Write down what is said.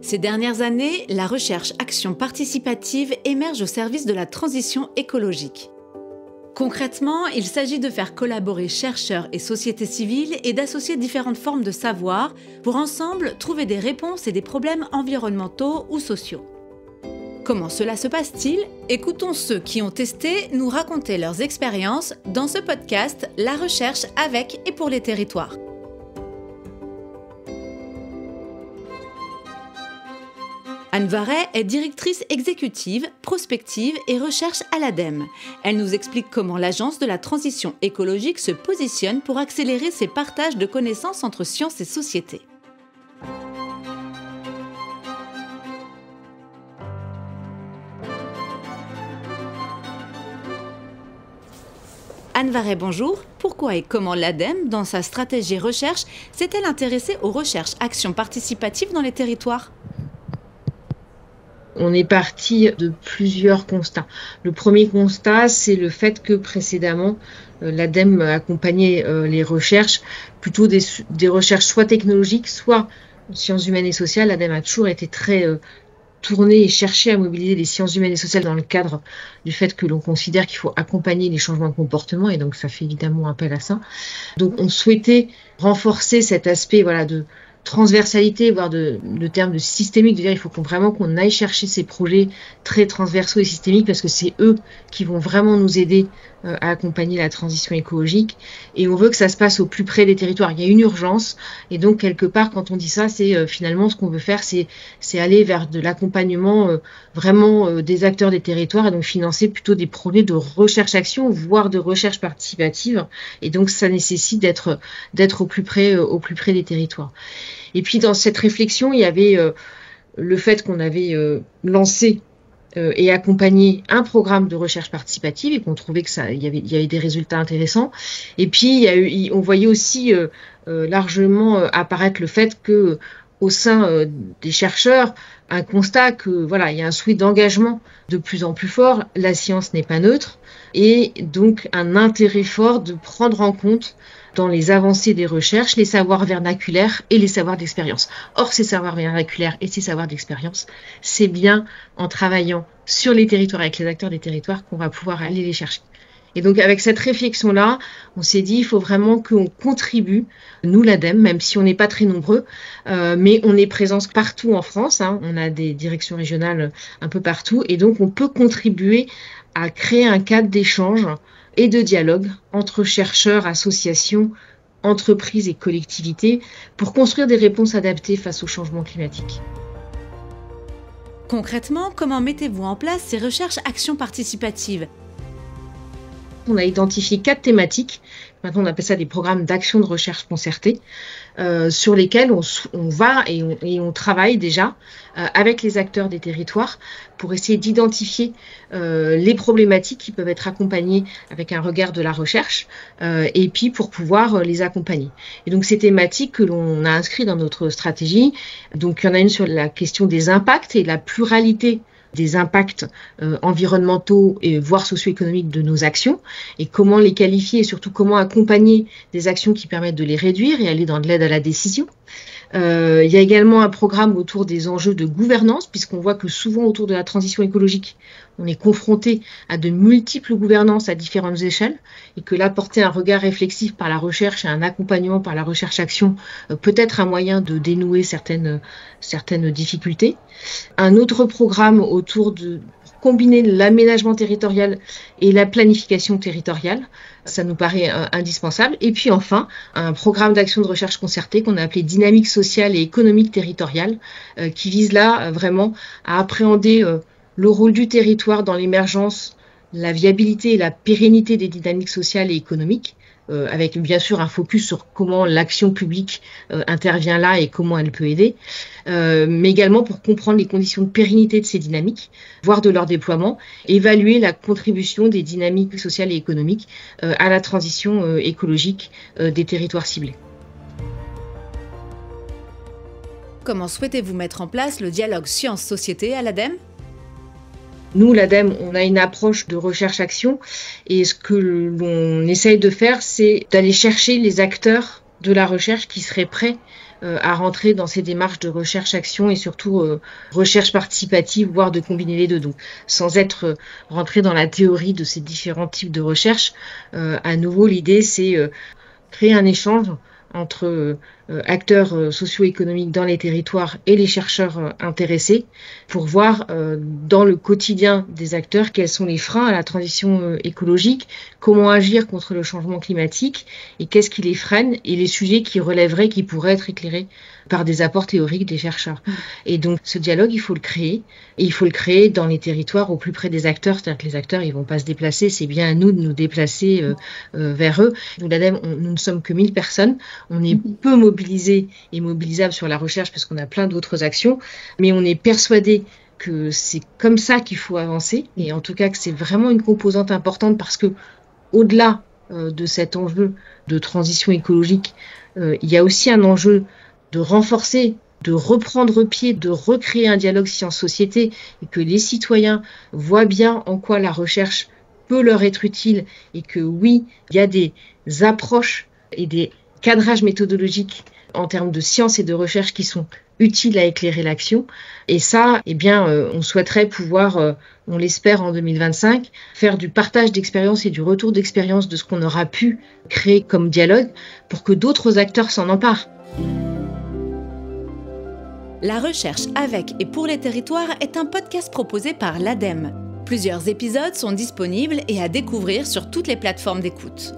Ces dernières années, la recherche action participative émerge au service de la transition écologique. Concrètement, il s'agit de faire collaborer chercheurs et sociétés civiles et d'associer différentes formes de savoir pour ensemble trouver des réponses et des problèmes environnementaux ou sociaux. Comment cela se passe-t-il? Écoutons ceux qui ont testé nous raconter leurs expériences dans ce podcast « La recherche avec et pour les territoires ». Anne Varret est directrice exécutive, prospective et recherche à l'ADEME. Elle nous explique comment l'Agence de la transition écologique se positionne pour accélérer ses partages de connaissances entre sciences et société. Anne Varret, bonjour. Pourquoi et comment l'ADEME, dans sa stratégie recherche, s'est-elle intéressée aux recherches actions participatives dans les territoires ? On est parti de plusieurs constats. Le premier constat, c'est le fait que précédemment, l'ADEME accompagnait les recherches, plutôt des recherches soit technologiques, soit sciences humaines et sociales. L'ADEME a toujours été très tournée et cherché à mobiliser les sciences humaines et sociales dans le cadre du fait que l'on considère qu'il faut accompagner les changements de comportement, et donc ça fait évidemment appel à ça. Donc on souhaitait renforcer cet aspect de transversalité, voire de termes de systémique, de dire il faut vraiment qu'on aille chercher ces projets très transversaux et systémiques parce que c'est eux qui vont vraiment nous aider à accompagner la transition écologique, et on veut que ça se passe au plus près des territoires. Il y a une urgence, et donc quelque part quand on dit ça, c'est finalement ce qu'on veut faire, c'est aller vers de l'accompagnement vraiment des acteurs des territoires, et donc financer plutôt des projets de recherche-action, voire de recherche participative, et donc ça nécessite d'être au plus près des territoires. Et puis dans cette réflexion, il y avait le fait qu'on avait lancé et accompagné un programme de recherche participative et qu'on trouvait que il y avait des résultats intéressants. Et puis on voyait aussi largement apparaître le fait que au sein des chercheurs, un constat que il y a un souhait d'engagement de plus en plus fort. La science n'est pas neutre, et donc un intérêt fort de prendre en compte dans les avancées des recherches les savoirs vernaculaires et les savoirs d'expérience. Or, ces savoirs vernaculaires et ces savoirs d'expérience, c'est bien en travaillant sur les territoires avec les acteurs des territoires qu'on va pouvoir aller les chercher. Et donc avec cette réflexion-là, on s'est dit il faut vraiment qu'on contribue, nous l'ADEME, même si on n'est pas très nombreux, mais on est présent partout en France, on a des directions régionales un peu partout, et donc on peut contribuer à créer un cadre d'échange et de dialogue entre chercheurs, associations, entreprises et collectivités pour construire des réponses adaptées face au changement climatique. Concrètement, comment mettez-vous en place ces recherches actions participatives ? On a identifié 4 thématiques. Maintenant, on appelle ça des programmes d'action de recherche concertée, sur lesquels on va et on travaille déjà avec les acteurs des territoires pour essayer d'identifier les problématiques qui peuvent être accompagnées avec un regard de la recherche, et puis pour pouvoir les accompagner. Et donc ces thématiques que l'on a inscrites dans notre stratégie, donc il y en a une sur la question des impacts et la pluralité des impacts environnementaux et voire socio-économiques de nos actions, et comment les qualifier et surtout comment accompagner des actions qui permettent de les réduire et aller dans de l'aide à la décision. Il y a également un programme autour des enjeux de gouvernance, puisqu'on voit que souvent autour de la transition écologique, on est confronté à de multiples gouvernances à différentes échelles, et que là, porter un regard réflexif par la recherche et un accompagnement par la recherche-action peut être un moyen de dénouer certaines difficultés. Un autre programme autour de combiner l'aménagement territorial et la planification territoriale, ça nous paraît indispensable. Et puis enfin, un programme d'action de recherche concertée qu'on a appelé dynamique sociale et économique territoriale, qui vise là vraiment à appréhender le rôle du territoire dans l'émergence, la viabilité et la pérennité des dynamiques sociales et économiques, avec bien sûr un focus sur comment l'action publique intervient là et comment elle peut aider, mais également pour comprendre les conditions de pérennité de ces dynamiques, voire de leur déploiement, évaluer la contribution des dynamiques sociales et économiques à la transition écologique des territoires ciblés. Comment souhaitez-vous mettre en place le dialogue sciences-société à l'ADEME ? Nous, l'ADEME, on a une approche de recherche-action, et ce que l'on essaye de faire, c'est d'aller chercher les acteurs de la recherche qui seraient prêts à rentrer dans ces démarches de recherche-action et surtout recherche participative, voire de combiner les deux. Donc, sans être rentré dans la théorie de ces différents types de recherche, à nouveau, l'idée, c'est créer un échange entre acteurs socio-économiques dans les territoires et les chercheurs intéressés pour voir dans le quotidien des acteurs quels sont les freins à la transition écologique, comment agir contre le changement climatique et qu'est-ce qui les freine et les sujets qui relèveraient, qui pourraient être éclairés par des apports théoriques des chercheurs. Et donc ce dialogue, il faut le créer et il faut le créer dans les territoires au plus près des acteurs, c'est-à-dire que les acteurs, ils vont pas se déplacer, c'est bien à nous de nous déplacer vers eux. Nous, l'ADEME, nous ne sommes que 1000 personnes, on est peu mobilisés et mobilisables sur la recherche parce qu'on a plein d'autres actions, mais on est persuadés que c'est comme ça qu'il faut avancer et en tout cas que c'est vraiment une composante importante parce que au-delà de cet enjeu de transition écologique, il y a aussi un enjeu de renforcer, de reprendre pied, de recréer un dialogue science-société et que les citoyens voient bien en quoi la recherche peut leur être utile et que oui, il y a des approches et des cadrages méthodologiques en termes de science et de recherche qui sont utiles à éclairer l'action. Et ça, eh bien, on souhaiterait pouvoir, on l'espère en 2025, faire du partage d'expérience et du retour d'expérience de ce qu'on aura pu créer comme dialogue pour que d'autres acteurs s'en emparent. La recherche avec et pour les territoires est un podcast proposé par l'ADEME. Plusieurs épisodes sont disponibles et à découvrir sur toutes les plateformes d'écoute.